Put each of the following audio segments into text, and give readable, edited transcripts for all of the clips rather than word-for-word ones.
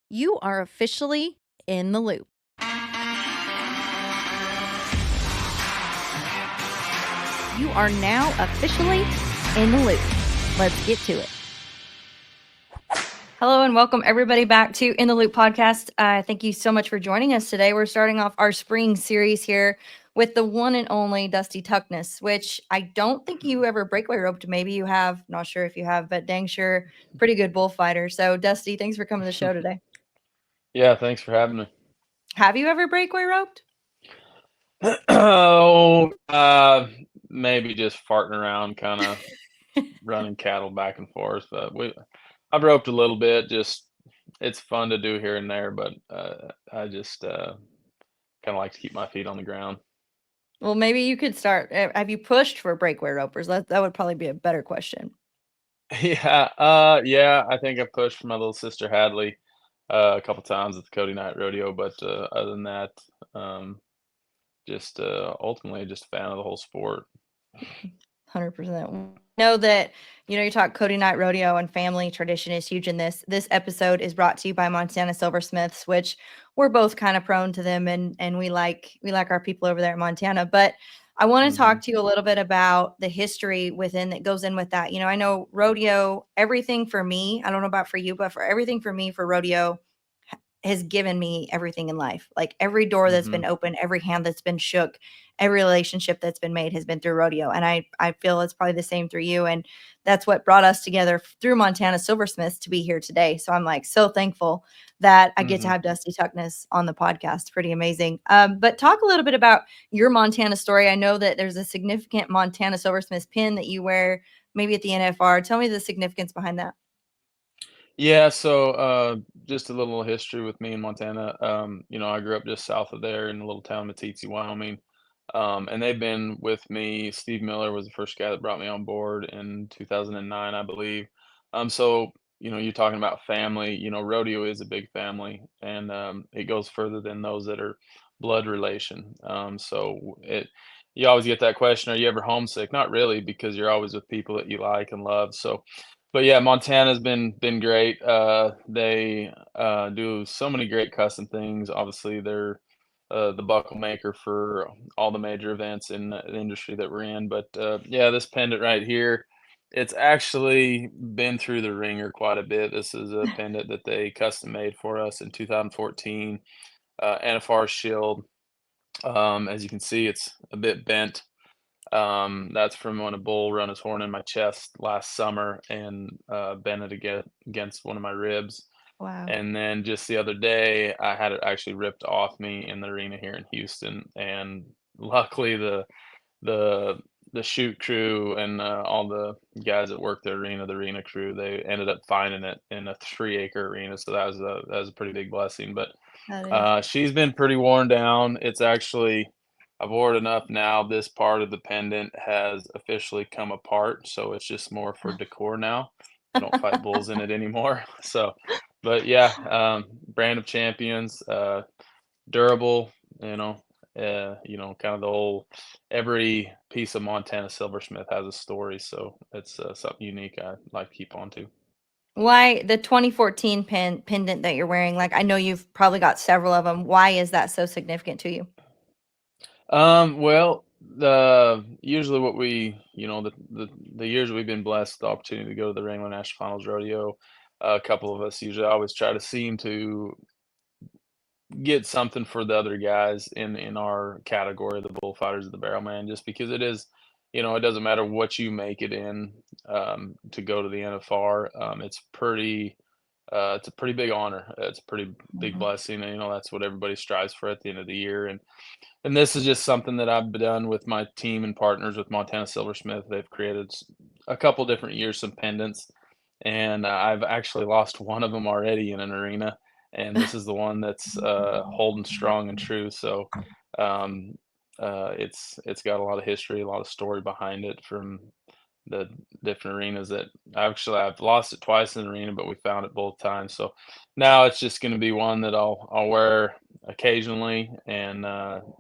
You are officially in the loop. You are now officially in the loop. Let's get to it. Hello and welcome everybody back to In the Loop podcast. Thank you so much for joining us today. We're starting off our spring series here with the one and only Dusty Tuckness, which I don't think you ever breakaway roped. Maybe you have, not sure if you have, but dang sure, pretty good bullfighter. So Dusty, thanks for coming to the show today. Yeah, thanks for having me. Have you ever breakaway roped? Oh, maybe just farting around, kind of running cattle back and forth. But I've roped a little bit. Just it's fun to do here and there, but I just kind of like to keep my feet on the ground. Well, maybe you could start. Have you pushed for breakaway ropers? That would probably be a better question. Yeah. I think I pushed for my little sister Hadley a couple times at the Cody Night Rodeo, but other than that, um, just ultimately just a fan of the whole sport. 100%. Know that, you talk Cody Night Rodeo and family tradition is huge in this. This episode is brought to you by Montana Silversmiths, which we're both kind of prone to them and we like our people over there in Montana. But I want to Hmm. talk to you a little bit about the history within that goes in with that. I know rodeo, everything for me, I don't know about for you, but for everything for me for rodeo has given me everything in life. Like every door that's Hmm. been open, every hand that's been shook, every relationship that's been made has been through rodeo. And I feel it's probably the same through you. And that's what brought us together through Montana Silversmiths to be here today. So I'm like so thankful that I get to Hmm. have Dusty Tuckness on the podcast. Pretty amazing. But talk a little bit about your Montana story. I know that there's a significant Montana Silversmiths pin that you wear maybe at the NFR. Tell me the significance behind that. Yeah, so just a little history with me in Montana. I grew up just south of there in a little town, Meeteetse, Wyoming. And they've been with me. Steve Miller was the first guy that brought me on board in 2009, I believe. So, you're talking about family. Rodeo is a big family, and it goes further than those that are blood relation. You always get that question, are you ever homesick? Not really, because you're always with people that you like and love. So, but yeah, Montana's been great. They do so many great custom things. Obviously, they're the buckle maker for all the major events in the industry that we're in. But yeah, this pendant right here, it's actually been through the ringer quite a bit. This is a pendant that they custom made for us in 2014. NFR shield. As you can see, it's a bit bent. That's from when a bull run his horn in my chest last summer and bent it against one of my ribs. Wow. And then just the other day, I had it actually ripped off me in the arena here in Houston. And luckily, the the shoot crew and all the guys that work the arena crew, they ended up finding it in a 3-acre arena. So that was a pretty big blessing. But That is. she's been pretty worn down. It's actually I've wore it enough now. This part of the pendant has officially come apart, so it's just more for decor now. I don't fight bulls in it anymore. So, but yeah, brand of champions, durable. You know, kind of the whole every piece of Montana silversmith has a story, so it's something unique I like to keep on to. Why the 2014 pendant that you're wearing, like, I know you've probably got several of them. Why is that so significant to you? Well, the usually what we, the years we've been blessed with the opportunity to go to the Wrangler National Finals Rodeo, a couple of us usually always try to seem to get something for the other guys in our category, the bullfighters of the barrelman, just because it is, it doesn't matter what you make it in to go to the NFR. It's a pretty big honor. It's a pretty big Mhm. blessing, and that's what everybody strives for at the end of the year. And this is just something that I've done with my team and partners with Montana Silversmith. They've created a couple different years some pendants, and I've actually lost one of them already in an arena, and this is the one that's holding strong and true. So um, it's got a lot of history, a lot of story behind it from the different arenas that I've lost it twice in an arena, but we found it both times. So now it's just going to be one that I'll wear occasionally and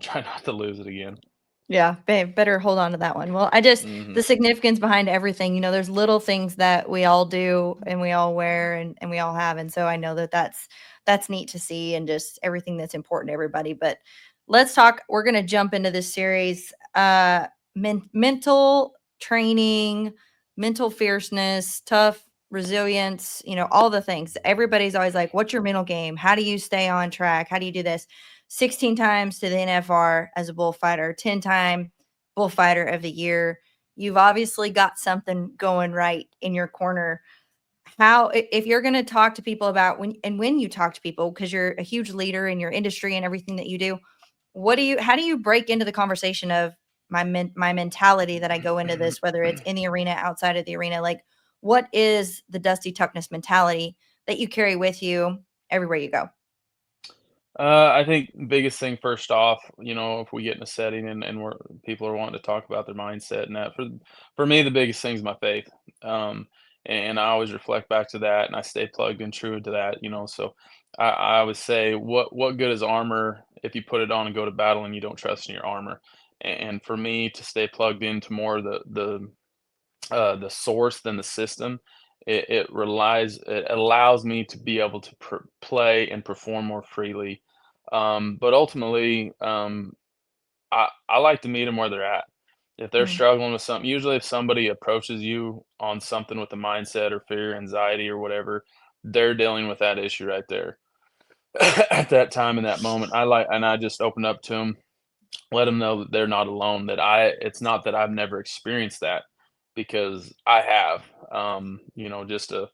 try not to lose it again. Yeah, better hold on to that one. Well, Mhm. the significance behind everything, there's little things that we all do and we all wear and we all have. And so I know that that's neat to see and just everything that's important to everybody. But let's talk, we're going to jump into this series. Mental training, mental fierceness, tough resilience, all the things. Everybody's always like, what's your mental game? How do you stay on track? How do you do this? 16 times to the NFR as a bullfighter, 10-time bullfighter of the year. You've obviously got something going right in your corner. How, if you're going to talk to people about when you talk to people, because you're a huge leader in your industry and everything that you do, how do you break into the conversation of my mentality that I go into this, whether it's in the arena, outside of the arena? Like, what is the Dusty Tuckness mentality that you carry with you everywhere you go? I think biggest thing first off, if we get in a setting and we're people are wanting to talk about their mindset and that for me the biggest thing is my faith. Um, and I always reflect back to that and I stay plugged and true to that. So I would say what good is armor if you put it on and go to battle and you don't trust in your armor? And for me to stay plugged into more the source than the system. It allows me to be able to play and perform more freely. But ultimately, I like to meet them where they're at. If they're Mm, struggling with something, usually if somebody approaches you on something with a mindset or fear, anxiety, or whatever, they're dealing with that issue right there at that time in that moment. I just open up to them, let them know that they're not alone, that it's not that I've never experienced that because I have. Just a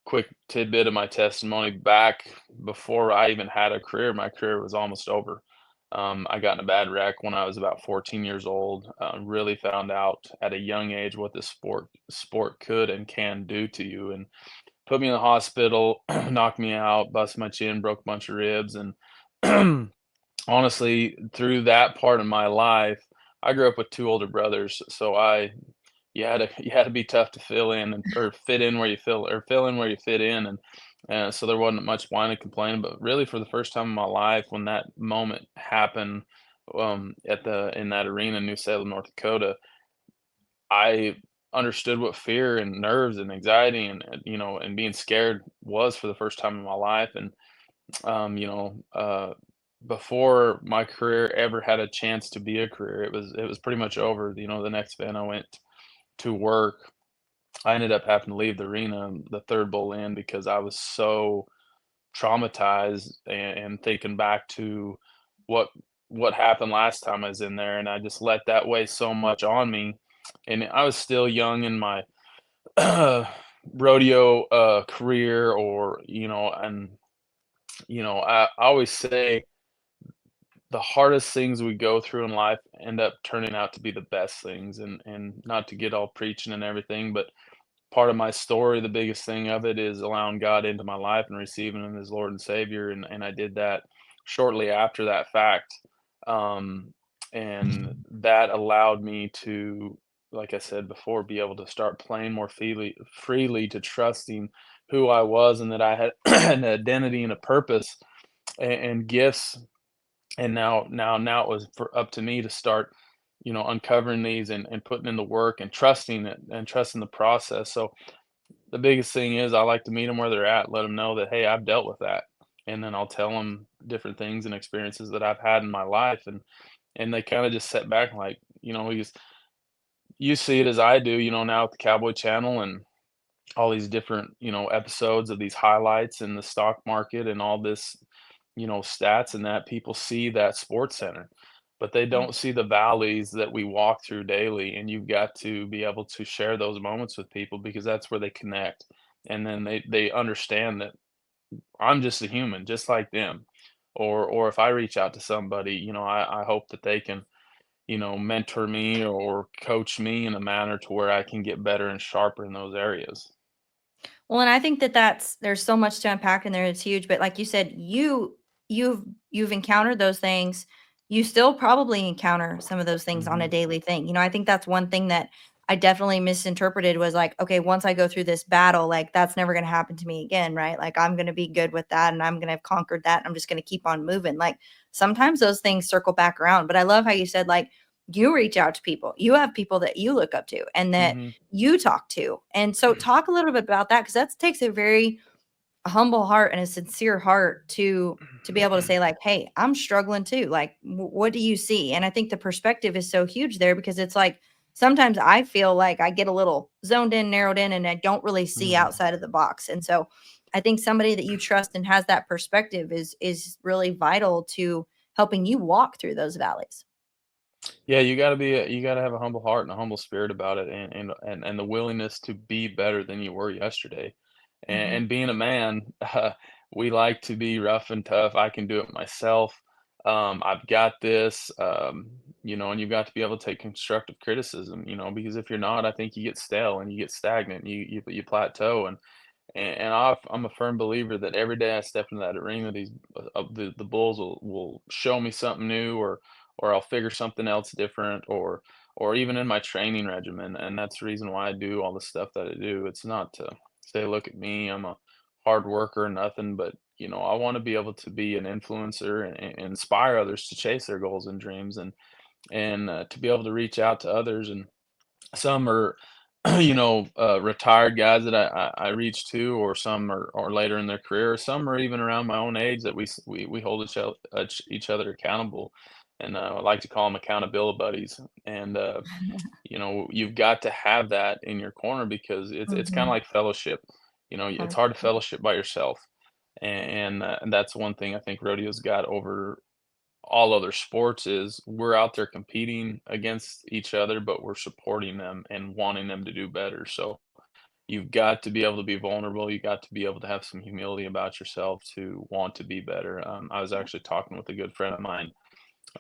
quick tidbit of my testimony back before I even had a career, my career was almost over. I got in a bad wreck when I was about 14 years old. Really found out at a young age what this sport could and can do to you, and put me in the hospital, knocked me out, busted my chin, broke a bunch of ribs, and honestly, through that part of my life, I grew up with 2 older brothers, so I you had to be tough to fill in or fit in where you fill in where you fit in, and so there wasn't much whining and complaining, but really for the first time in my life, when that moment happened, in that arena in New Salem, North Dakota, I understood what fear and nerves and anxiety and being scared was for the first time in my life, and um, you know, uh, before my career ever had a chance to be a career, it was pretty much over. The next event I went to work, I ended up having to leave the arena, the third bowl in, because I was so traumatized and thinking back to what what happened last time I was in there, and I just let that weigh so much on me. And I was still young in my rodeo career, I always say the hardest things we go through in life end up turning out to be the best things, and not to get all preaching and everything, but part of my story, the biggest thing of it is allowing God into my life and receiving him as Lord and Savior, and I did that shortly after that fact. Um, and that allowed me to, like I said before, be able to start playing more freely to trusting who I was and that I had an identity and a purpose and gifts, and now it was up to me to start uncovering these and putting in the work and trusting it and trusting the process. So the biggest thing is I like to meet them where they're at, let them know that, hey, I've dealt with that, and then I'll tell them different things and experiences that I've had in my life, and they kind of just sit back and like, you see it as I do, now with the Cowboy Channel and all these different episodes of these highlights in the stock market and all this stats, and that people see that sports center, but they mm. don't see the valleys that we walk through daily, and you've got to be able to share those moments with people because that's where they connect, and then they understand that I'm just a human just like them, or if I reach out to somebody, I hope that they can mentor me or coach me in a manner to where I can get better and sharper in those areas. Well, and I think that there's so much to unpack in there. It's huge, but like you said, you've encountered those things. You still probably encounter some of those things on a Hmm. daily thing. I think that's one thing that I definitely misinterpreted was like, okay, once I go through this battle, like that's never going to happen to me again, right? Like I'm going to be good with that and I'm going to have conquered that. And I'm just going to keep on moving. Like sometimes those things circle back around, but I love how you said like you reach out to people. You have people that you look up to and that Mhm. you talk to. And so talk a little bit about that, because that takes a very humble heart and a sincere heart to be able to say, like, hey, I'm struggling too. Like, what do you see? And I think the perspective is so huge there, because it's like sometimes I feel like I get a little zoned in, narrowed in, and I don't really see Mhm. outside of the box. And so I think somebody that you trust and has that perspective is really vital to helping you walk through those valleys. Yeah, you gotta have a humble heart and a humble spirit about it, and the willingness to be better than you were yesterday. Hmm. And being a man, we like to be rough and tough. I can do it myself. I've got this, and you've got to be able to take constructive criticism, because if you're not, I think you get stale and you get stagnant, you plateau, and I'm a firm believer that every day I step into that arena, the bulls will show me something new, or I'll figure something else different, or even in my training regimen, and that's the reason why I do all the stuff that I do. It's not to say, look at me, I'm a hard worker or nothing, but I want to be able to be an influencer and inspire others to chase their goals and dreams, and to be able to reach out to others. And some are, retired guys that I reach to, or some are later in their career. Some are even around my own age that we hold each other accountable, and I like to call them accountability buddies. And you've got to have that in your corner, because it's kind of Hmm. like fellowship. It's hard to 100%. fellowship by yourself, and that's one thing I think rodeo's got over all other sports is we're out there competing against each other, but we're supporting them and wanting them to do better. So you've got to be able to be vulnerable. You got to be able to have some humility about yourself to want to be better. I was actually talking with a good friend of mine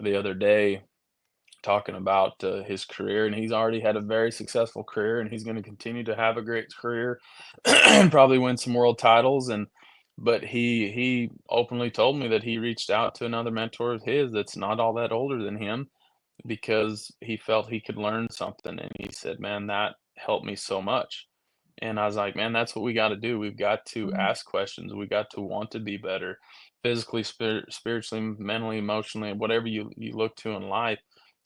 the other day, talking about his career, and he's already had a very successful career, and he's going to continue to have a great career and probably win some world titles. And but he openly told me that he reached out to another mentor of his that's not all that older than him, because he felt he could learn something, and he said, man, that helped me so much. And I was like, man, that's what we got to do. We've got to Mhm. ask questions. We got to want to be better, physically, spiritually, mentally, emotionally, whatever you look to in life.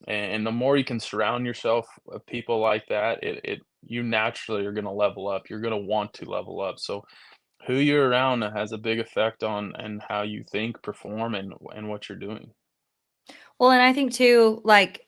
And the more you can surround yourself with people like that, it you naturally are going to level up. You're going to want to level up. So who you're around has a big effect on and how you think, perform, and what you're doing. Well, and I think too, like,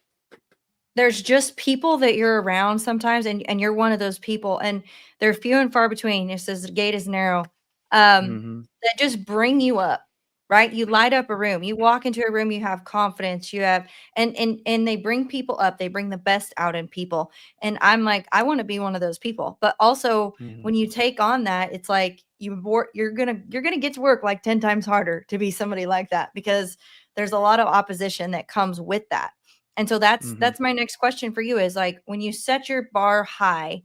there's just people that you're around sometimes, and you're one of those people, and they're few and far between. It says the gate is narrow. Hmm. That just bring you up, right? You light up a room. You walk into a room, you have confidence, you have, and they bring people up. They bring the best out in people. And I'm like, I want to be one of those people. But also, Hmm. when you take on that, it's like you're gonna get to work like 10 times harder to be somebody like that, because there's a lot of opposition that comes with that. And so that's Hmm. that's my next question for you, is like, when you set your bar high,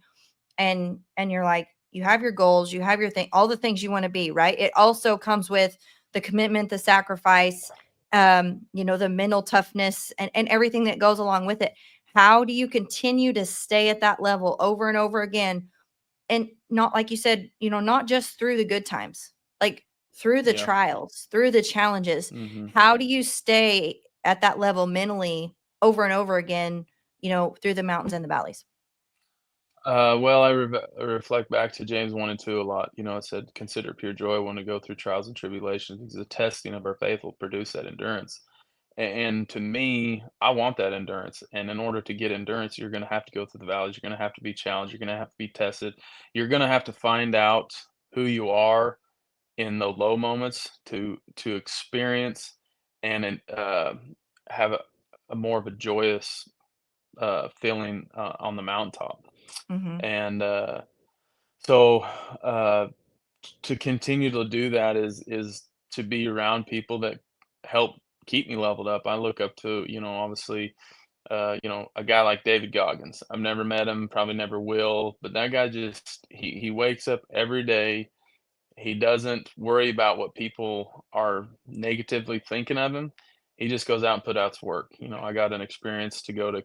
and you're like, you have your goals, you have your thing, all the things you want to be, right? It also comes with the commitment, the sacrifice, the mental toughness, and everything that goes along with it. How do you continue to stay at that level over and over again, and not, like you said, not just through the good times, like through the Yeah. trials, through the challenges? Hmm. How do you stay at that level mentally over and over again, through the mountains and the valleys? Well, I reflect back to James 1 and 2 a lot. It said, consider it pure joy when we go through trials and tribulations, because the testing of our faith will produce that endurance. And to me, I want that endurance. And in order to get endurance, you're going to have to go through the valleys. You're going to have to be challenged. You're going to have to be tested. You're going to have to find out who you are in the low moments to experience and have a more of a joyous feeling on the mountaintop. Mhm. And so uh, to continue to do that is to be around people that help keep me leveled up. I look up to, obviously, a guy like David Goggins. I've never met him, probably never will, but that guy just he wakes up every day. He doesn't worry about what people are negatively thinking of him. He just goes out and put out his work. I got an experience to go to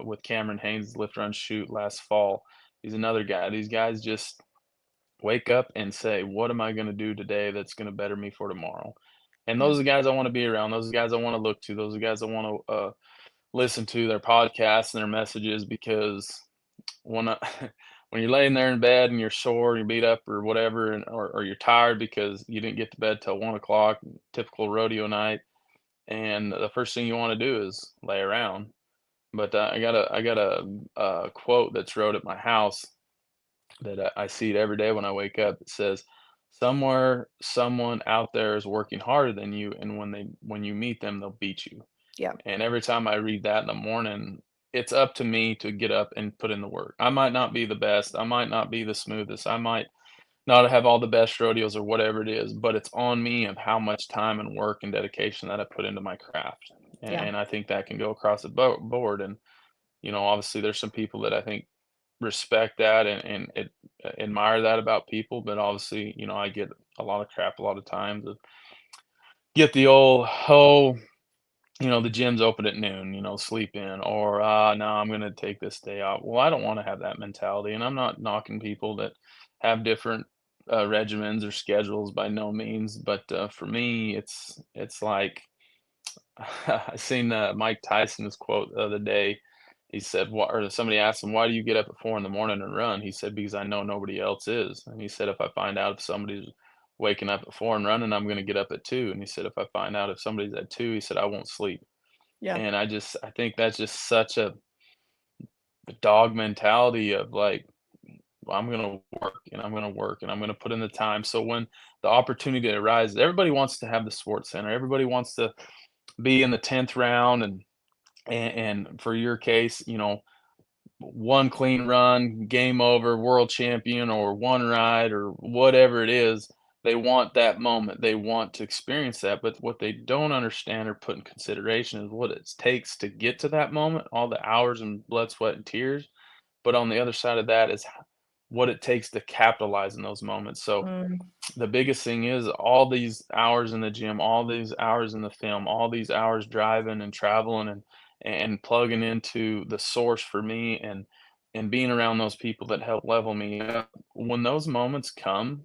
with Cameron Haynes lift run shoot last fall. He's another guy. These guys just wake up and say, "What am I gonna do today that's gonna better me for tomorrow?" And Yeah. those are the guys I wanna be around. Those are the guys I wanna look to. Those are the guys I wanna, listen to their podcasts and their messages because when I, when you're laying there in bed and you're sore, you're beat up or whatever, and or you're tired because you didn't get to bed till 1 o'clock, typical rodeo night, and the first thing you want to do is lay around. But I got a quote that's wrote at my house that I see it every day when I wake up. It says, "Somewhere, someone out there is working harder than you, and when you meet them, they'll beat you." Yeah. And every time I read that in the morning, it's up to me to get up and put in the work. I might not be the best, I might not be the smoothest, I might not have all the best rodeos or whatever it is, but it's on me of how much time and work and dedication that I put into my craft. Yeah. And I think that can go across the board. And obviously, there's some people that I think respect that and admire that about people, but obviously, I get a lot of crap a lot of times. Get the old, "Oh, the gym's open at noon, sleep in," or, no, I'm gonna take this day off." Well, I don't wanna have that mentality, and I'm not knocking people that have different, regimens or schedules by no means, but, for me, it's like I seen, Mike Tyson's quote the other day. He said, "Wha" or somebody asked him, "Why do you get up at 4 in the morning and run?" He said, "Because I know nobody else is." And he said, "If I find out if somebody's waking up at 4 and running, I'm gonna get up at 2." And he said, "If I find out if somebody's at 2," he said, "I won't sleep." Yeah. And I think that's just such a dog mentality of like, "Well, I'm gonna work and I'm gonna work and I'm gonna put in the time." So when the opportunity arises, everybody wants to have the sports center. Everybody wants to be in the 10th round and for your case, one clean run, game over, world champion, or one ride, or whatever it is. They want that moment. They want to experience that. But what they don't understand or put in consideration is what it takes to get to that moment, all the hours and blood, sweat, and tears. But on the other side of that is what it takes to capitalize in those moments. So Mm. the biggest thing is all these hours in the gym, all these hours in the film, all these hours driving and traveling and plugging into the source for me and being around those people that help level me up. When those moments come,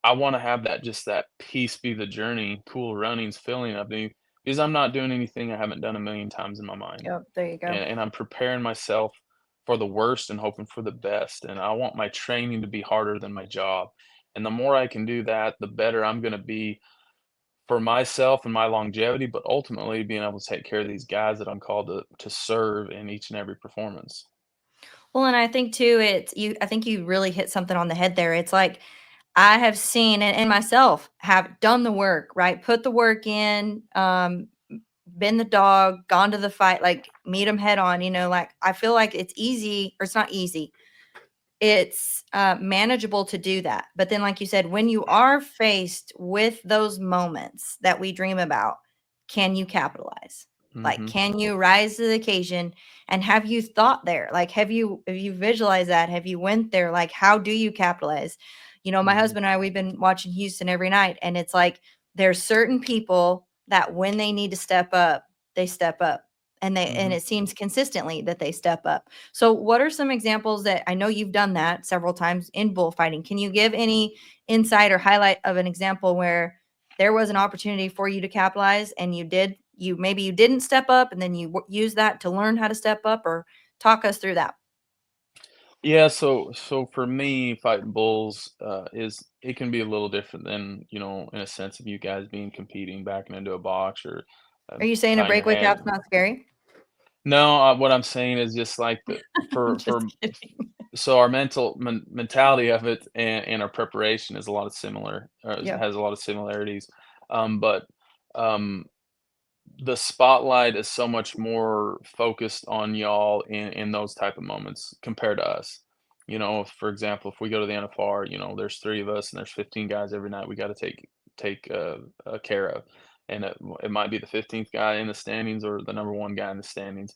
I want to have that peace be the journey, cool runnings feeling of me because I'm not doing anything I haven't done a million times in my mind. Yep. There you go. And I'm preparing myself for the worst and hoping for the best. And I want my training to be harder than my job. And the more I can do that, the better I'm going to be for myself and my longevity, but ultimately being able to take care of these guys that I'm called to serve in each and every performance. Well, and I think too, I think you really hit something on the head there. It's like I have seen and myself have done the work, right? Put the work in, been the dog, gone to the fight, like meet them head on, like I feel like it's easy or it's not easy. It's manageable to do that. But then, like you said, when you are faced with those moments that we dream about, can you capitalize? Like, Hmm. can you rise to the occasion? And have you thought there? Like, have you visualized that? Have you went there? Like, how do you capitalize? My Hmm. husband and I, we've been watching Houston every night, and it's like there's certain people that when they need to step up, they step up. And Hmm. it seems consistently that they step up. So, what are some examples that I know you've done that several times in bullfighting? Can you give any insight or highlight of an example where there was an opportunity for you to capitalize and you did? Maybe you didn't step up, and then you use that to learn how to step up, or talk us through that. Yeah, so for me, fighting bulls is it can be a little different than in a sense of you guys being competing, backing into a box or Are you saying a tying your breakaway hands. cap's not scary? No, what I'm saying is just like the I'm for just kidding. so our mentality of it and our preparation is a lot of similar, Yeah. has a lot of similarities. But um, the spotlight is so much more focused on y'all in those type of moments compared to us. For example, if we go to the NFR, there's 3 of us and there's 15 guys every night we got to take care of, and it might be the 15th guy in the standings or the number one guy in the standings,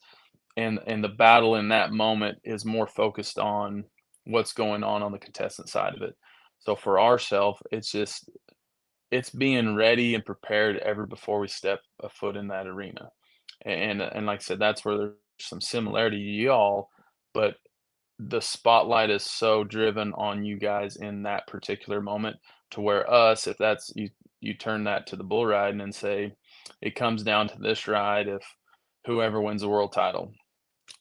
and the battle in that moment is more focused on what's going on the contestant side of it. So for ourself, it's being ready and prepared ever before we step a foot in that arena. And like I said, that's where there's some similarity to y'all, but the spotlight is so driven on you guys in that particular moment to where us, if that's you turn that to the bull riding and say it comes down to this ride, if whoever wins the world title.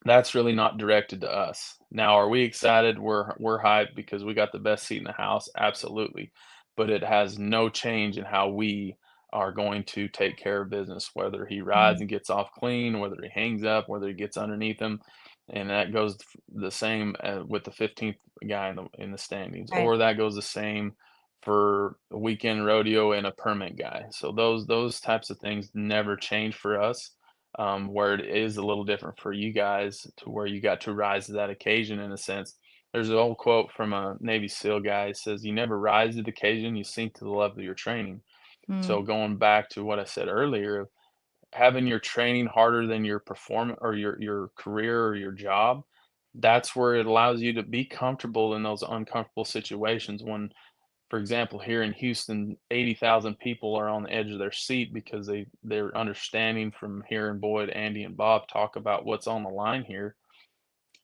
That's really not directed to us. Now, are we excited? We're hyped because we got the best seat in the house, absolutely. But it has no change in how we are going to take care of business, whether he rides Mhm. and gets off clean, whether he hangs up, whether he gets underneath him. And that goes the same with the 15th guy in the standings, Right. or that goes the same for a weekend rodeo and a permit guy. So those types of things never change for us, where it is a little different for you guys to where you got to rise to that occasion in a sense. There's an old quote from a Navy SEAL guy. It says, "You never rise to the occasion, you sink to the level of your training." Mm. So going back to what I said earlier, of having your training harder than your performance or your career or your job, that's where it allows you to be comfortable in those uncomfortable situations when, for example, here in Houston, 80,000 people are on the edge of their seat because they're understanding from hearing Boyd, Andy, and Bob talk about what's on the line here.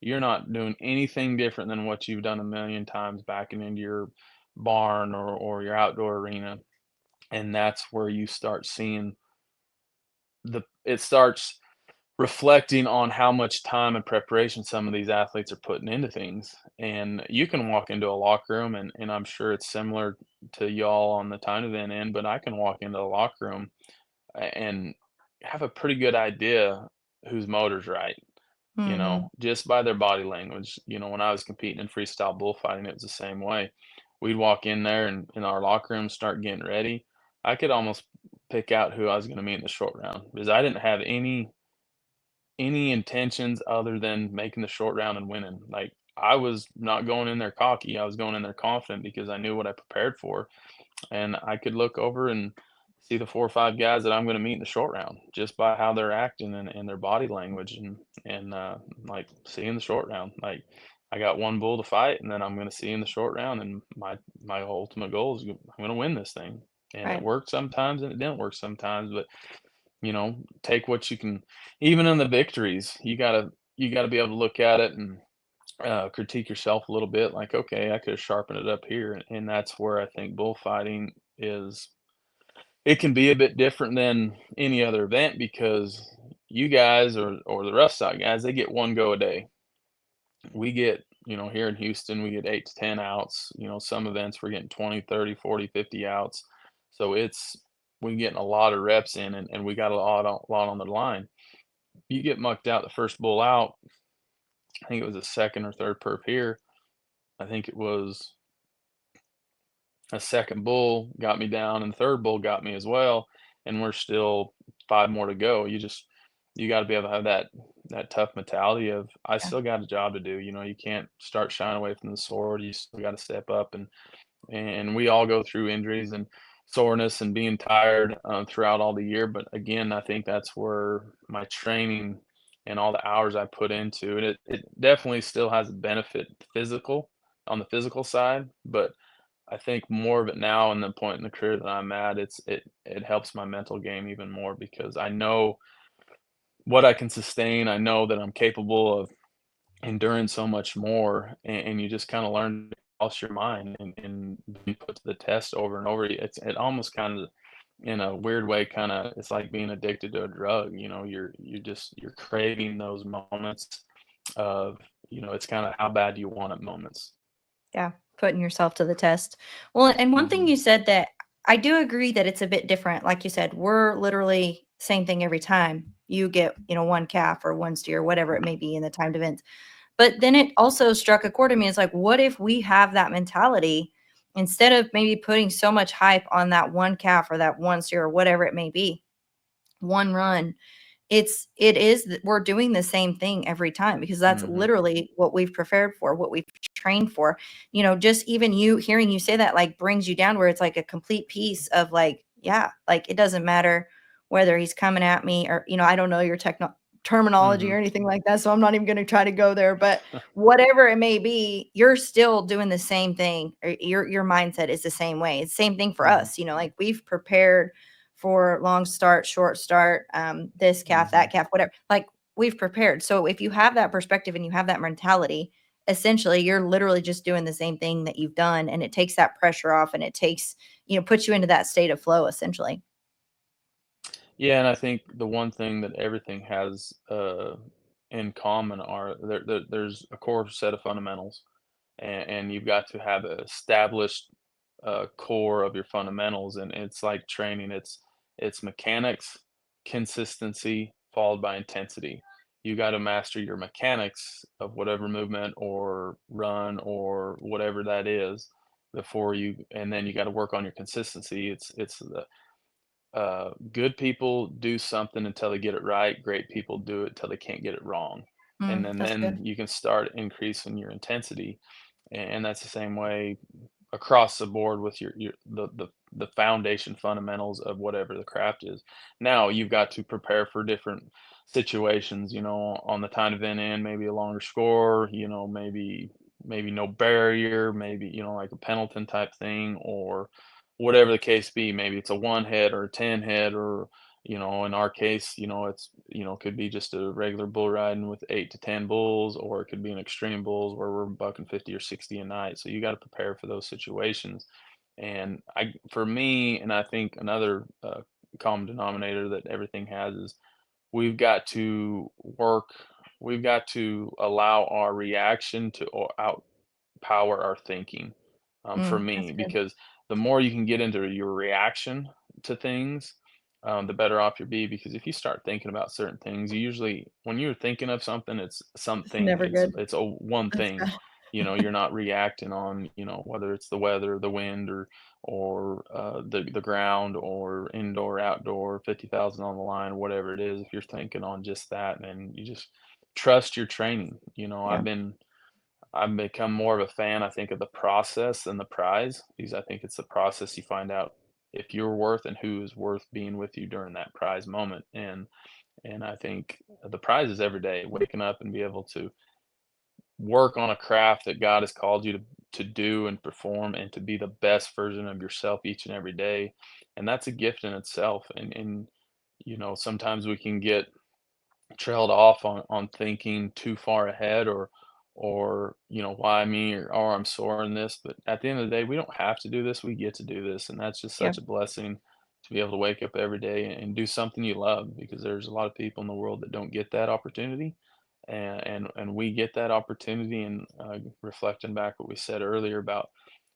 You're not doing anything different than what you've done a million times backing into your barn or your outdoor arena. And that's where you start seeing it starts reflecting on how much time and preparation some of these athletes are putting into things. And you can walk into a locker room, and I'm sure it's similar to y'all on the time event end, but I can walk into a locker room and have a pretty good idea whose motor's right, Mhm. just by their body language. When I was competing in freestyle bullfighting, it was the same way. We'd walk in there and in our locker room start getting ready. I could almost pick out who I was going to meet in the short round because I didn't have any intentions other than making the short round and winning. Like, I was not going in there cocky, I was going in there confident because I knew what I prepared for, and I could look over and see the 4 or 5 guys that I'm gonna meet in the short round just by how they're acting and their body language and like, seeing the short round. Like, I got 1 bull to fight, and then I'm gonna see in the short round, and my ultimate goal is I'm gonna win this thing. And it Right. worked sometimes, and it didn't work sometimes, but take what you can. Even in the victories, you gotta be able to look at it and critique yourself a little bit, like, okay, I could have sharpened it up here. And that's where I think bullfighting is. It can be a bit different than any other event because you guys or the rough side guys, they get one go a day. We get, here in Houston, we get 8 to 10 outs. Some events we're getting 20, 30, 40, 50 outs. So we're getting a lot of reps in, and we got a lot on the line. You get mucked out the first bull out. I think it was a second or third perp here. I think it was a second bull got me down, and the third bull got me as well. And we're still 5 more to go. You got to be able to have that tough mentality of I Yeah. still got a job to do. You can't start shying away from the sword. You still got to step up, and we all go through injuries and soreness and being tired throughout all the year. But again, I think that's where my training and all the hours I put into it, it definitely still has a benefit on the physical side. But I think more of it now in the point in the career that I'm at, it helps my mental game even more because I know what I can sustain. I know that I'm capable of enduring so much more, and you just kinda learn to cross your mind and be put to the test over and over. It almost kinda, in a weird way, kinda it's like being addicted to a drug. You're craving those moments of, it's kinda how bad do you want it moments. Yeah, putting yourself to the test. Well, and one thing Mhm, you said that I do agree that it's a bit different. Like you said, we're literally same thing every time. You get, one calf or one steer, whatever it may be in the timed events. But then it also struck a chord in me. It's like, what if we have that mentality instead of maybe putting so much hype on that one calf or that one steer or whatever it may be, one run, we're doing the same thing every time because that's mhm, literally what we've prepared for, what we've trained for. Just even you hearing you say that like brings you down where it's like a complete piece of like, yeah, like it doesn't matter whether he's coming at me or, I don't know your terminology mhm. or anything like that. So I'm not even going to try to go there, but whatever it may be, you're still doing the same thing. Or your mindset is the same way. It's the same thing for Mhm, us, like we've prepared for long start, short start, this calf, mhm. that calf, whatever. Like we've prepared. So if you have that perspective and you have that mentality, essentially you're literally just doing the same thing that you've done. And it takes that pressure off and it takes, puts you into that state of flow essentially. Yeah, and I think the one thing that everything has in common are there's a core set of fundamentals, and you've got to have an established core of your fundamentals, and it's like training. It's mechanics, consistency, followed by intensity. You got to master your mechanics of whatever movement or run or whatever that is before you, and then you got to work on your consistency. It's the good people do something until they get it right. Great people do it till they can't get it wrong, and then That's good. then you can start increasing your intensity, and that's the same way across the board with your the foundation fundamentals of whatever the craft is. Now you've got to prepare for different situations. On the time event end, maybe a longer score. Maybe no barrier. Maybe like a Pendleton type thing, or whatever the case be. Maybe it's a one head or a 10 head, or in our case, it's could be just a regular bull riding with 8 to 10 bulls, or it could be an extreme bulls where we're bucking 50 or 60 a night. So you got to prepare for those situations. And for me, and I think another common denominator that everything has is we've got to work. We've got to allow our reaction to outpower our thinking. For That's me, good. because the more you can get into your reaction to things, the better off you'll be. Because if you start thinking about certain things, you usually, when you're thinking of something, it's It's something. never good. It's a one That's thing. bad. You're not reacting on, whether it's the weather, the wind, or the ground, or indoor, outdoor, 50,000 on the line, whatever it is. If you're thinking on just that, then you just trust your training. Yeah. I've become more of a fan, I think, of the process than the prize, because I think it's the process you find out if you're worth and who is worth being with you during that prize moment. And I think the prize is every day, waking up and be able to work on a craft that God has called you to do and perform, and to be the best version of yourself each and every day. And that's a gift in itself. And sometimes we can get trailed off on thinking too far ahead, or why me, or I'm sore in this. But at the end of the day, we don't have to do this, we get to do this, and that's just Yeah. such a blessing to be able to wake up every day and do something you love, because there's a lot of people in the world that don't get that opportunity, and we get that opportunity. And reflecting back what we said earlier about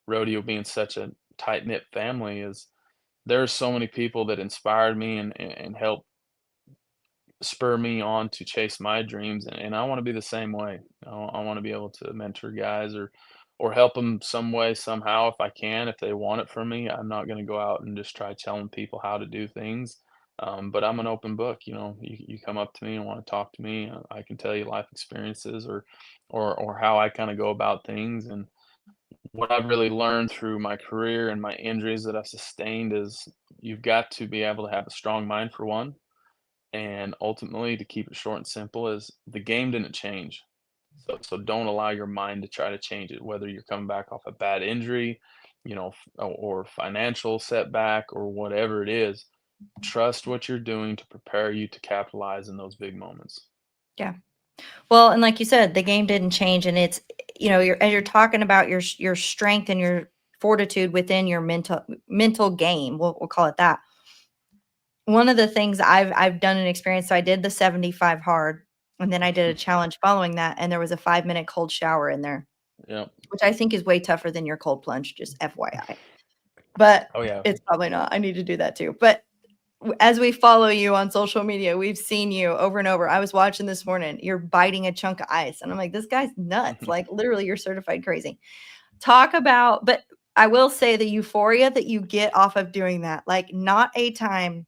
rodeo being such a tight knit family, is there's so many people that inspired me and helped spur me on to chase my dreams, and I wanna be the same way. I wanna be able to mentor guys, or help them some way, somehow, if I can, if they want it from me. I'm not gonna go out and just try telling people how to do things, but I'm an open book. You come up to me and wanna talk to me, I can tell you life experiences, or how I kinda go about things. And what I've really learned through my career and my injuries that I've sustained is you've got to be able to have a strong mind, for one, and ultimately, to keep it short and simple, is the game didn't change. So don't allow your mind to try to change it, whether you're coming back off a bad injury, or financial setback, or whatever it is. Trust what you're doing to prepare you to capitalize in those big moments. Yeah. Well, and like you said, the game didn't change, and it's as you're talking about your strength and your fortitude within your mental game. We'll call it that. One of the things I've done an experience. So I did the 75 hard, and then I did a challenge following that, and there was a 5-minute cold shower in there, Yep. which I think is way tougher than your cold plunge. Just FYI, but Oh yeah. it's probably not. I need to do that too. But as we follow you on social media, we've seen you over and over. I was watching this morning, you're biting a chunk of ice. And I'm like, this guy's nuts. Like, literally, you're certified crazy. Talk about, but I will say the euphoria that you get off of doing that, like, not a time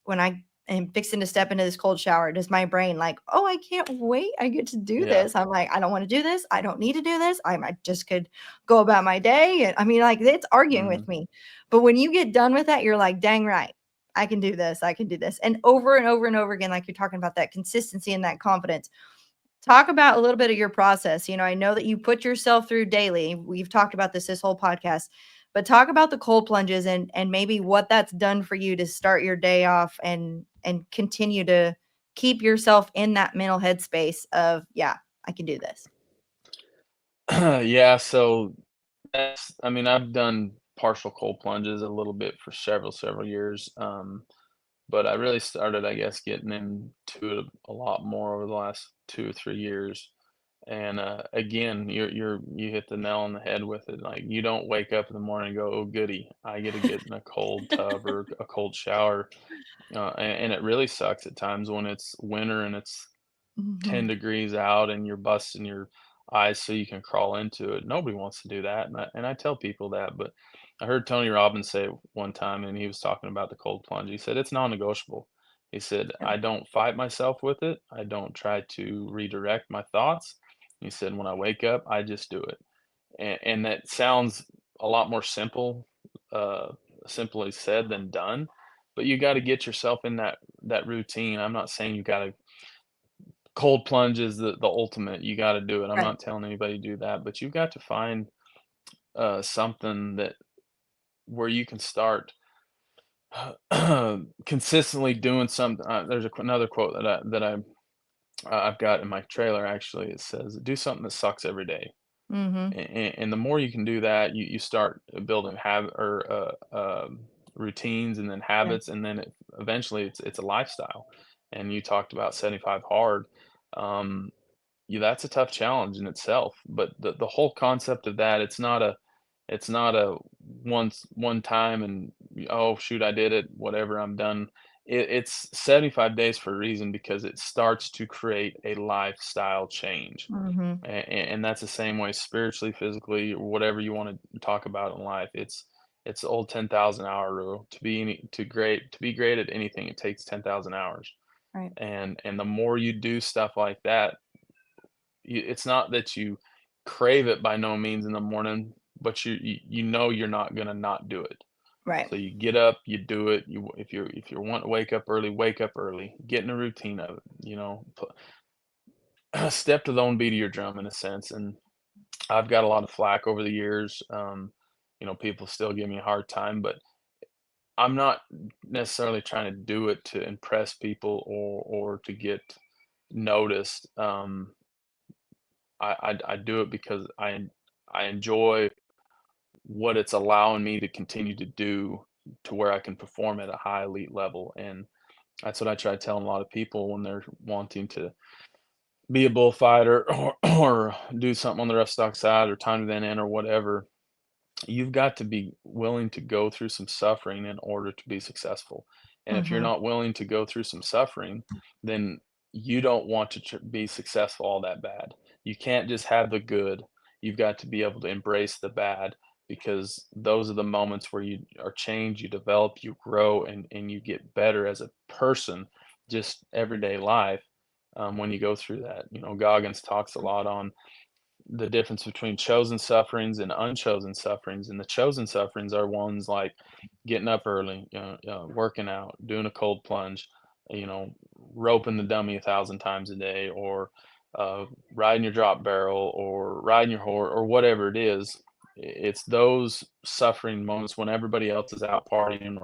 when I am fixing to step into this cold shower, does my brain like, oh, I can't wait. I get to do Yeah. this. I'm like, I don't want to do this. I don't need to do this. I just could go about my day. And I mean, like, it's arguing Mhm. with me. But when you get done with that, you're like, dang right. I can do this. I can do this. And over and over and over again, like you're talking about that consistency and that confidence. Talk about a little bit of your process. I know that you put yourself through daily. We've talked about this whole podcast, but talk about the cold plunges and maybe what that's done for you to start your day off and continue to keep yourself in that mental headspace of, yeah, I can do this. Yeah, so I mean, I've done partial cold plunges a little bit for several years. but I really started, I guess, getting into it a lot more over the last 2 or 3 years. And again, you hit the nail on the head with it. Like you don't wake up in the morning and go, "Oh, goody, I get to get in a cold tub or a cold shower." And it really sucks at times when it's winter and it's Mhm. 10 degrees out and you're busting your eyes so you can crawl into it. Nobody wants to do that, and I tell people that, but I heard Tony Robbins say it one time, and he was talking about the cold plunge. He said, "It's non-negotiable." He said, Yeah. "I don't fight myself with it. I don't try to redirect my thoughts." He said, "When I wake up, I just do it." And that sounds a lot more uh, simply said than done, but you gotta get yourself in that routine. I'm not saying you gotta cold plunge is the ultimate, you gotta do it. I'm Right. not telling anybody to do that, but you've got to find, something that where you can start consistently doing something. There's another quote I've got in my trailer actually. It says, "Do something that sucks every day." Mhm. And the more you can do that, you start building habit or routines and then Yeah. habits, and then eventually it's a lifestyle. And you talked about 75 hard. Um, Yeah, that's a tough challenge in itself, but the whole concept of that, it's not a one time and, "Oh, shoot, I did it, whatever, I'm done." It's 75 days for a reason because it starts to create a lifestyle change, Mhm. and that's the same way spiritually, physically, or whatever you wanna talk about in life. It's the old 10,000 hour rule. To be great at anything, it takes 10,000 hours, Right. and the more you do stuff like that, it's not that you crave it by no means in the morning, but you know you're not gonna not do it. Right. So you get up, you do it. If you want to wake up early, get in a routine of it. Step to the own beat of your drum in a sense. And I've got a lot of flack over the years. People still give me a hard time, but I'm not necessarily trying to do it to impress people or to get noticed. I do it because I enjoy what it's allowing me to continue to do to where I can perform at a high elite level, and that's what I try telling a lot of people when they're wanting to be a bullfighter or do something on the rough stock side or time to the end or whatever. You've got to be willing to go through some suffering in order to be successful. And if you're Mhm. not willing to go through some suffering, then you don't want to be successful all that bad. You can't just have the good. You've got to be able to embrace the bad because those are the moments where you are changed, you develop, you grow, and you get better as a person, just everyday life. When you go through that, Goggins talks a lot on the difference between chosen sufferings and unchosen sufferings. And the chosen sufferings are ones like getting up early, working out, doing a cold plunge, you know, roping the dummy 1,000 times a day, or uh, riding your drop barrel, or riding your horse, or whatever it is. It's those suffering moments when everybody else is out partying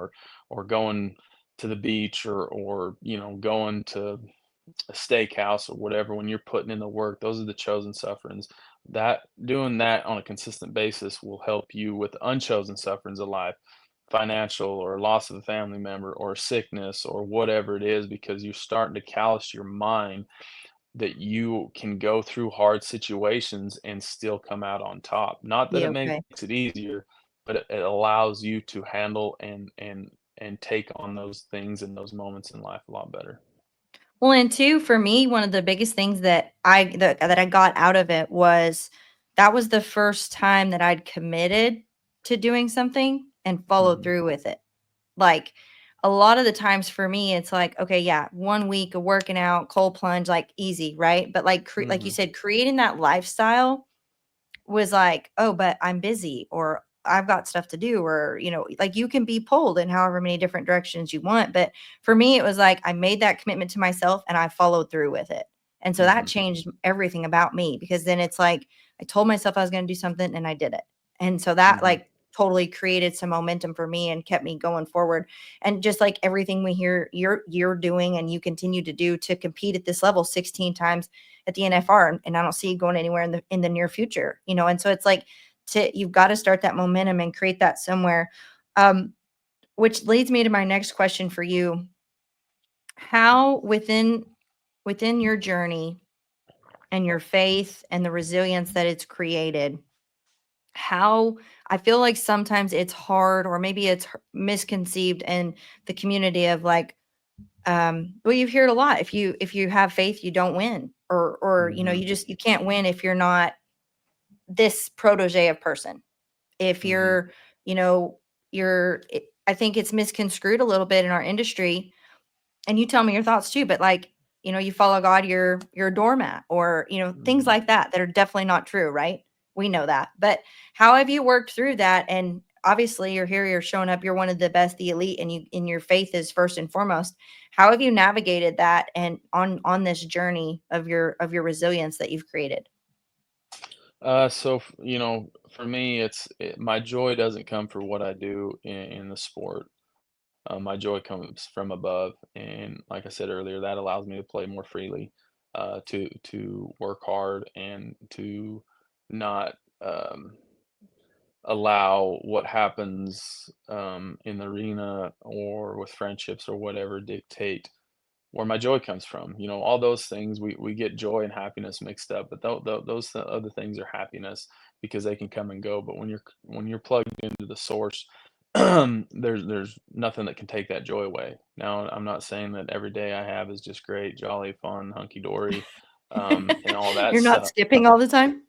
or going to the beach or going to a steakhouse or whatever, when you're putting in the work, those are the chosen sufferings. That doing that on a consistent basis will help you with unchosen sufferings of life, financial or loss of a family member or sickness or whatever it is, because you're starting to callous your mind that you can go through hard situations and still come out on top. Not that Be it okay. makes it easier, but it allows you to handle and take on those things and those moments in life a lot better. Well, and two, for me, one of the biggest things that I got out of it was that was the first time that I'd committed to doing something and followed Mhm. through with it. Like, a lot of the times for me, it's like, okay, yeah, 1 week of working out, cold plunge, like, easy, right? But, like you Mhm. said, creating that lifestyle was like, "Oh, but I'm busy," or "I've got stuff to do," or, like, you can be pulled in however many different directions you want, but for me, it was like I made that commitment to myself and I followed through with it, and so that Mhm. changed everything about me because then it's like I told myself I was gonna do something and I did it, and so that, Mhm. like, totally created some momentum for me and kept me going forward, and just like everything we hear you're doing and you continue to do to compete at this level 16 times at the NFR, and I don't see you going anywhere in the near future, and so it's like you've got to start that momentum and create that somewhere. Um, which leads me to my next question for you. how within your journey and your faith and the resilience that it's created, how I feel like sometimes it's hard, or maybe it's misconceived in the community of like, well, you hear it a lot. If you have faith, you don't win, or Mhm, you can't win if you're not this protege of person. If mhm, you're, you know, I think it's misconstrued a little bit in our industry, and you tell me your thoughts too, but like, you follow God, you're a doormat, or things mhm. like that are definitely not true, right? We know that. But how have you worked through that? And obviously you're here, you're showing up, you're one of the best, the elite, and you in your faith is first and foremost. How have you navigated that and on this journey of your resilience that you've created? For me, my joy doesn't come for what I do in the sport. My joy comes from above, and like I said earlier, that allows me to play more freely, to work hard, and to not allow what happens in the arena or with friendships or whatever dictate where my joy comes from. All those things, we get joy and happiness mixed up, but those other things are happiness because they can come and go. But when you're plugged into the source, there's nothing that can take that joy away. Now, I'm not saying that every day I have is just great, jolly, fun, hunky dory, and all that You're not stuff. skipping all the time?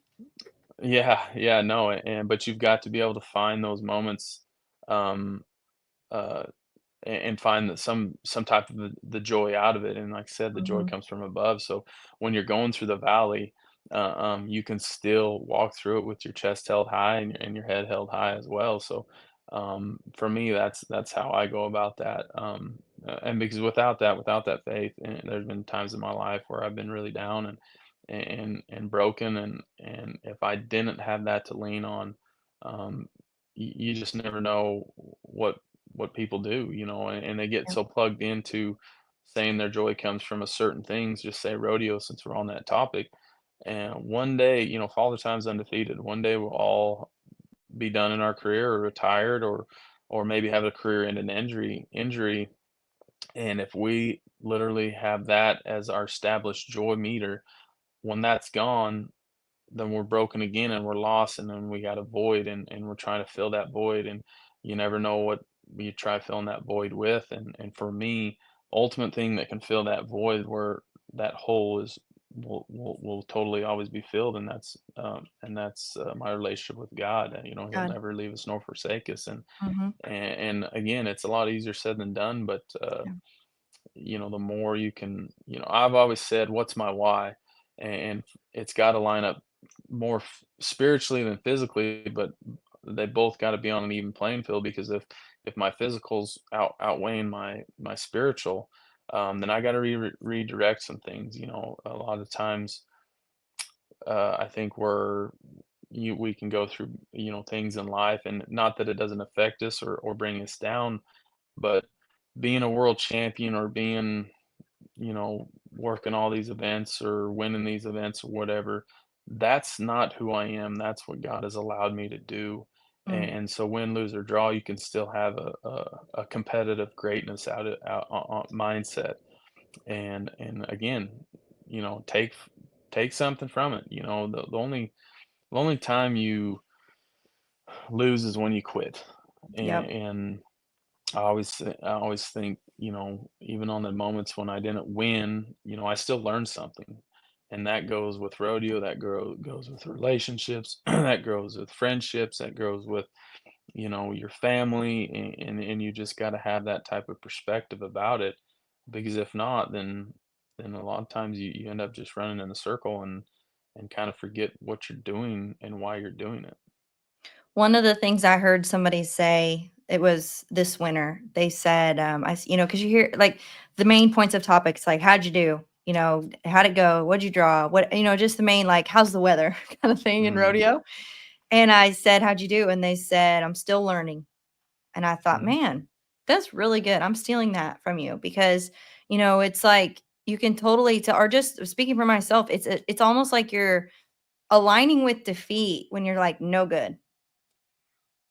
Yeah, yeah, no, but you've got to be able to find those moments, um, uh, and find that some type of the joy out of it. And like I said, the joy Mhm. comes from above. So when you're going through the valley, you can still walk through it with your chest held high and your head held high as well. So for me, that's how I go about that. And because without that faith, and there's been times in my life where I've been really down and broken, and if I didn't have that to lean on, you just never know what people do, and they get Yeah. so plugged into saying their joy comes from a certain things, just say rodeo since we're on that topic. And one day, Father Time's undefeated. One day we'll all be done in our career or retired, or maybe have a career in an injury. And if we literally have that as our established joy meter, when that's gone, then we're broken again and we're lost, and then we got a void, and we're trying to fill that void, and you never know what you try filling that void with. And for me, ultimate thing that can fill that void where that hole is will totally always be filled, and that's my relationship with God. He'll God. never leave us nor forsake us. and Mhm. and, and again, it's a lot easier said than done, but Yeah. the more you can, I've always said, what's my why? And it's got to line up more spiritually than physically, but they both got to be on an even playing field, because if my physical's outweighing my spiritual, then I got to redirect some things. A lot of times, I think we can go through, things in life, and not that it doesn't affect us or bring us down, but being a world champion, or being, working all these events or winning these events or whatever, that's not who I am. That's what God has allowed me to do. Mm. And so win, lose, or draw, you can still have a competitive greatness mindset. And again, take something from it. The only time you lose is when you quit. And, Yep. and I always think, even on the moments when I didn't win, I still learned something. And that goes with rodeo, that goes with relationships, that grows with friendships, that grows with, your family, and you just got to have that type of perspective about it, because if not, then a lot of times you end up just running in a circle, and kind of forget what you're doing and why you're doing it. One of the things I heard somebody say, it was this winter. They said, because you hear like the main points of topics, like how'd you do? How'd it go? What'd you draw? What, just the main, like, how's the weather kind of thing in Hmm. rodeo. And I said, how'd you do? And they said, I'm still learning. And I thought, Hmm. man, that's really good. I'm stealing that from you because, it's like you can totally tell, or just speaking for myself, it's almost like you're aligning with defeat when you're like no good.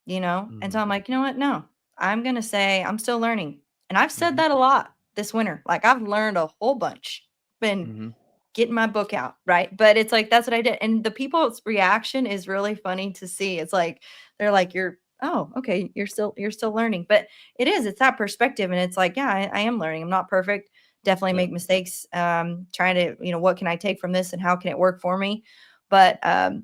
And so Hmm. I'm like, "You know what? No. I'm gonna say I'm still learning." And I've said Hmm. that a lot. this winter. Like I've learned a whole bunch. Been Mhm. getting my book out, right? But it's like that's what I did. And the people's reaction is really funny to see. It's like they're like, "You're oh, okay, you're still learning." But it is, it's that perspective. And it's like, yeah, I am learning. I'm not perfect. Definitely Yeah. make mistakes. Trying to, what can I take from this and how can it work for me? But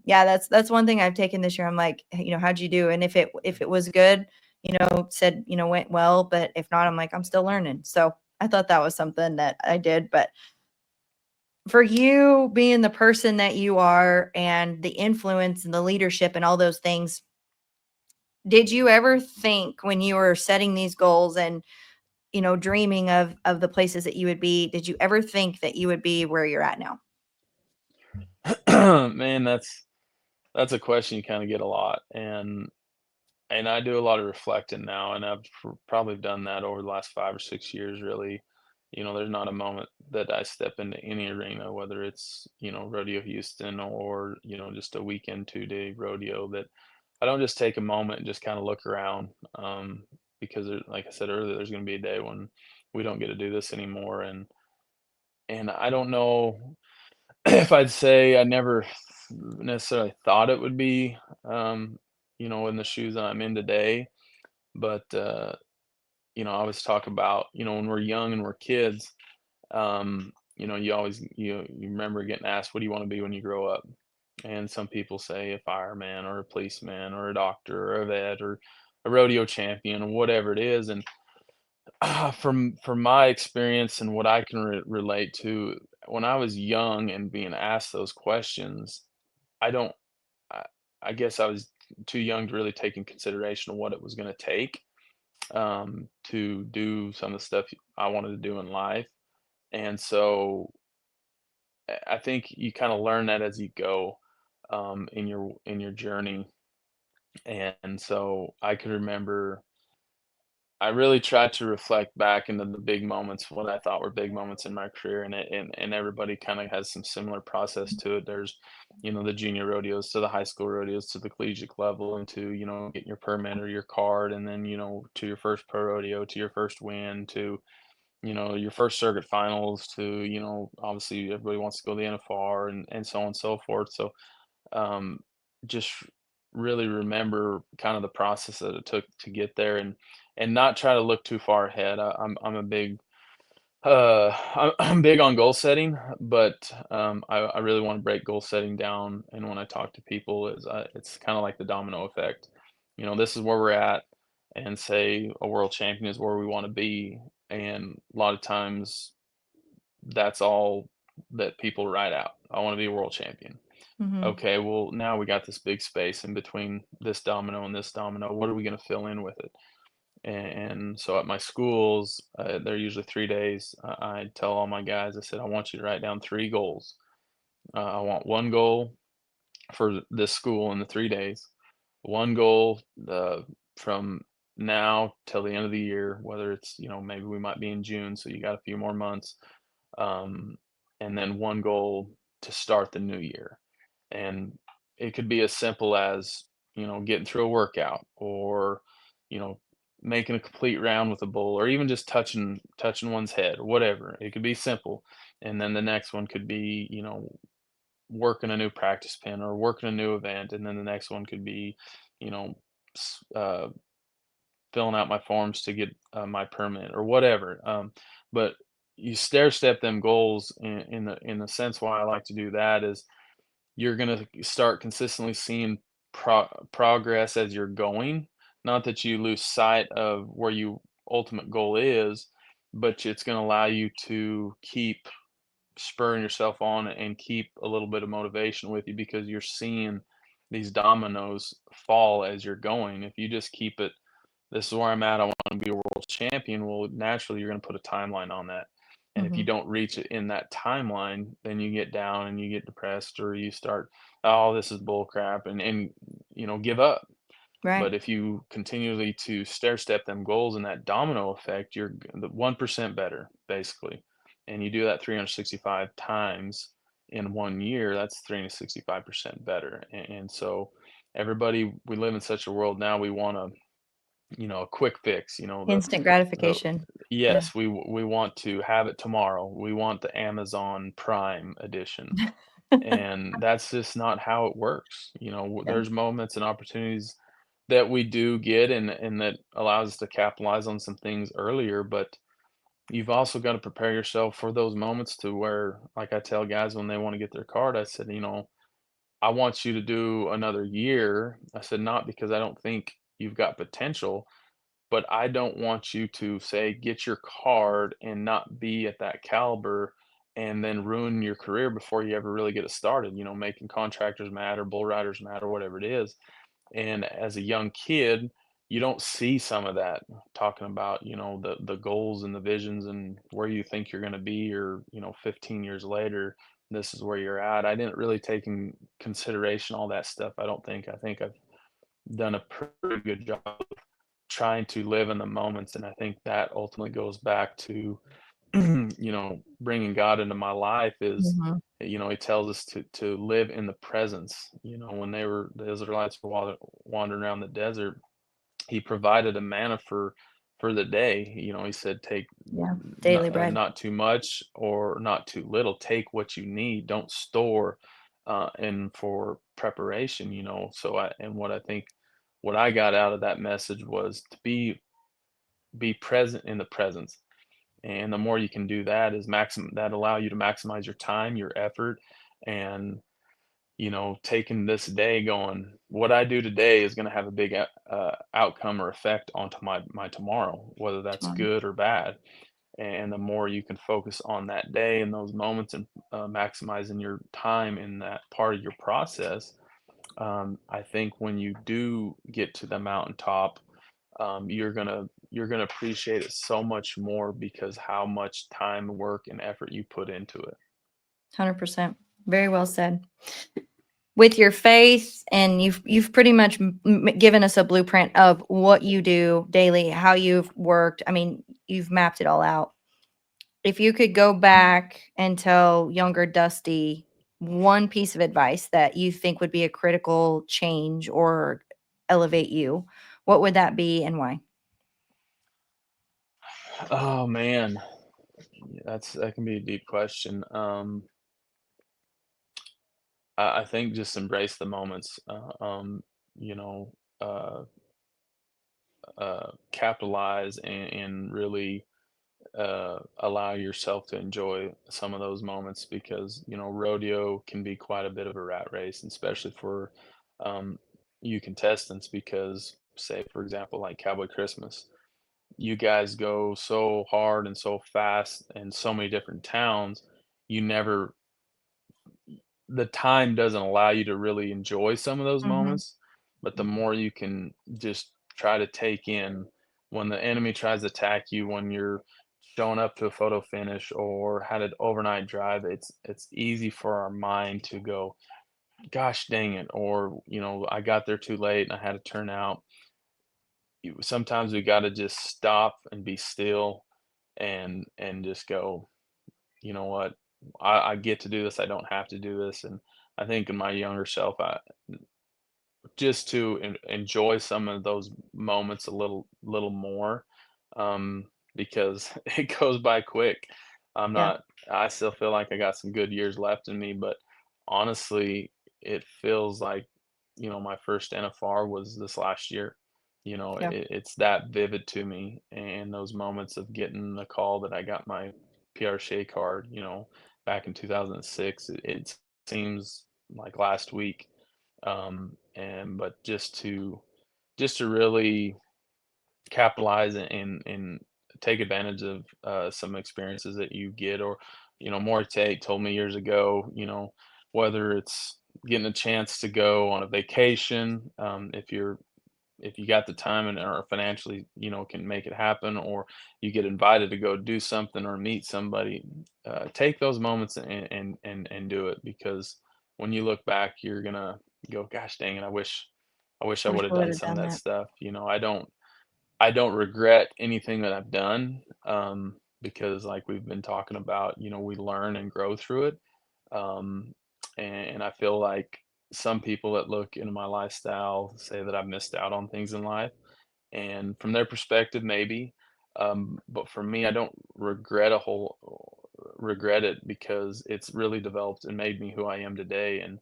yeah, that's one thing I've taken this year. I'm like, how'd you do? And if it was good, said, went well. But if not, I'm like, I'm still learning. So I thought that was something that I did. But for you being the person that you are and the influence and the leadership and all those things, did you ever think when you were setting these goals and dreaming of the places that you would be, did you ever think that you would be where you're at now? Man, that's a question you kinda get a lot, and I do a lot of reflecting now, and I've probably done that over the last 5 or 6 years, really. There's not a moment that I step into any arena, whether it's, Rodeo Houston or, just a weekend 2-day rodeo, that I don't just take a moment and just kinda look around, because like I said earlier, there's gonna be a day when we don't get to do this anymore, and I don't know if I'd say I never necessarily thought it would be, in the shoes that I'm in today, but, I always talk about, when we're young and we're kids, you always you remember getting asked, "What do you wanna be when you grow up?" And some people say a fireman or a policeman or a doctor or a vet or a rodeo champion or whatever it is, and from my experience and what I can relate to, when I was young and being asked those questions, I don't I I guess I was too young to really take in consideration of what it was gonna take, to do some of the stuff I wanted to do in life, and so I think you kinda learn that as you go, in your journey, and so I can remember I really tried to reflect back into the big moments, what I thought were big moments in my career, and everybody kinda has some similar process to it. There's, the junior rodeos to the high school rodeos to the collegiate level and to, getting your permit or your card, and then, to your first pro rodeo, to your first win, to, your first circuit finals, to, obviously everybody wants to go to the NFR and so on and so forth. So, um, just really remember kind of the process that it took to get there, and not try to look too far ahead. I'm a big I'm big on goal setting, but I really want to break goal setting down. And when I talk to people, it's kind of like the domino effect. This is where we're at, and say a world champion is where we want to be. And a lot of times, that's all that people write out. I want to be a world champion. Hmm. Okay, well, now we got this big space in between this domino and this domino. What are we going to fill in with it? And so at my schools, they're usually 3 days. I tell all my guys, I said, I want you to write down 3 goals. I want one goal for this school in the 3 days, one goal from now till the end of the year, whether it's, maybe we might be in June, so you got a few more months, um, and then one goal to start the new year. And it could be as simple as, getting through a workout, or, you know, making a complete round with a bull, or even just touching one's head, whatever. It could be simple. And then the next one could be, working a new practice pin or working a new event. And then the next one could be, you know, s- uh, filling out my forms to get my permit or whatever. But you stair step them goals in the sense why I like to do that is you're gonna start consistently seeing progress as you're going. Not that you lose sight of where you ultimate goal is, but it's gonna allow you to keep spurring yourself on and keep a little bit of motivation with you because you're seeing these dominoes fall as you're going. If you just keep it, this is where I'm at, I want to be a world champion. Well, naturally, you're going to put a timeline on that. And if you Hmm. don't reach it in that timeline, then you get down and you get depressed, or you start, oh, this is bull crap, and give up. Right. But if you continually to stair step them goals and that domino effect, you're the 1% better, basically. And you do that 365 times in 1 year, that's 365% better. And so everybody, we live in such a world now, we want to a quick fix, Instant the gratification. Yeah. yes, we want to have it tomorrow. We want the Amazon Prime edition. And that's just not how it works. Yeah. There's moments and opportunities that we do get and that allows us to capitalize on some things earlier, but you've also got to prepare yourself for those moments to where, like I tell guys when they want to get their card, I said, I want you to do another year. I said, not because I don't think you've got potential, but I don't want you to say get your card and not be at that caliber and then ruin your career before you ever really get it started, making contractors mad or bull riders mad or whatever it is. And as a young kid, you don't see some of that talking about, the goals and the visions and where you think you're going to be or, 15 years later, this is where you're at. I didn't really take in consideration all that stuff. I think I've done a pretty good job trying to live in the moments, and I think that ultimately goes back to, bringing God into my life is, Mhm. he tells us to live in the presence. When the Israelites were wandering around the desert, he provided a manna for the day. He said, "Take Yeah. Daily bread. not too much or not too little. Take what you need. Don't store, and for preparation." So what I got out of that message was to be present in the presence. And the more you can do that is that allow you to maximize your time, your effort, and taking this day going, what I do today is going to have a big outcome or effect onto my tomorrow, whether that's Tomorrow. good or bad. And the more you can focus on that day and those moments and maximizing your time in that part of your process, I think when you do get to the mountaintop, you're gonna appreciate it so much more because how much time, work, and effort you put into it. 100%. Very well said. With your faith, and you've pretty much given us a blueprint of what you do daily, how you've worked. I mean, you've mapped it all out. If you could go back and tell younger Dusty one piece of advice that you think would be a critical change or elevate you, what would that be and why? Oh man, that can be a deep question. I think just embrace the moments. You know, uh, capitalize and really allow yourself to enjoy some of those moments because rodeo can be quite a bit of a rat race, and especially for um, you contestants. Because, say, for example, like Cowboy Christmas, you guys go so hard and so fast in so many different towns. You never The time doesn't allow you to really enjoy some of those Mhm. moments, but the more you can just try to take in when the enemy tries to attack you, when you're showing up to a photo finish or had an overnight drive, it's easy for our mind to go, "Gosh dang it," or, "I got there too late and I had to turn out." Sometimes we gotta just stop and be still and just go, "You know what? I get to do this, I don't have to do this." And I think in my younger self, I just to enjoy some of those moments a little more, because it goes by quick. I'm Yeah. not I still feel like I got some good years left in me, but honestly, it feels like, my first NFR was this last year. Yeah. It's that vivid to me, and those moments of getting the call that I got my PRCA card, back in 2006, it seems like last week. And but just to really capitalize and take advantage of some experiences that you get, or more Tate told me years ago, whether it's getting a chance to go on a vacation, if you got the time and or financially, can make it happen, or you get invited to go do something or meet somebody, take those moments and do it, because when you look back, you're gonna go, "Gosh dang it, I wish I Wish would I have would done have some of done that that. stuff." I don't regret anything that I've done, because like we've been talking about, we learn and grow through it. Um, and I feel like some people that look into my lifestyle say that I've missed out on things in life. And from their perspective, maybe, but for me, I don't regret it because it's really developed and made me who I am today. And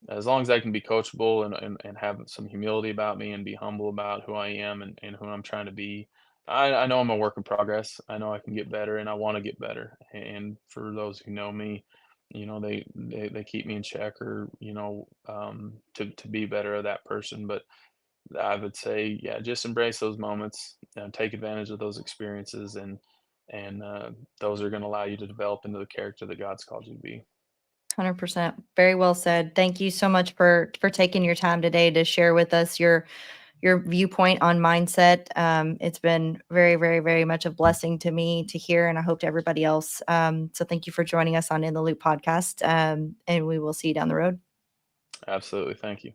as long as I can be coachable and have some humility about me and be humble about who I am and who I'm trying to be, I know I'm a work in progress. I know I can get better and I want to get better. And for those who know me, they keep me in check or, to be better at that person. But I would say, yeah, just embrace those moments, take advantage of those experiences, and those are going to allow you to develop into the character that God's called you to be. 100%. Very well said. Thank you so much for taking your time today to share with us your viewpoint on mindset. It's been very, very, very much a blessing to me to hear, and I hope to everybody else. So thank you for joining us on In the Loop podcast, and we will see you down the road. Absolutely, thank you.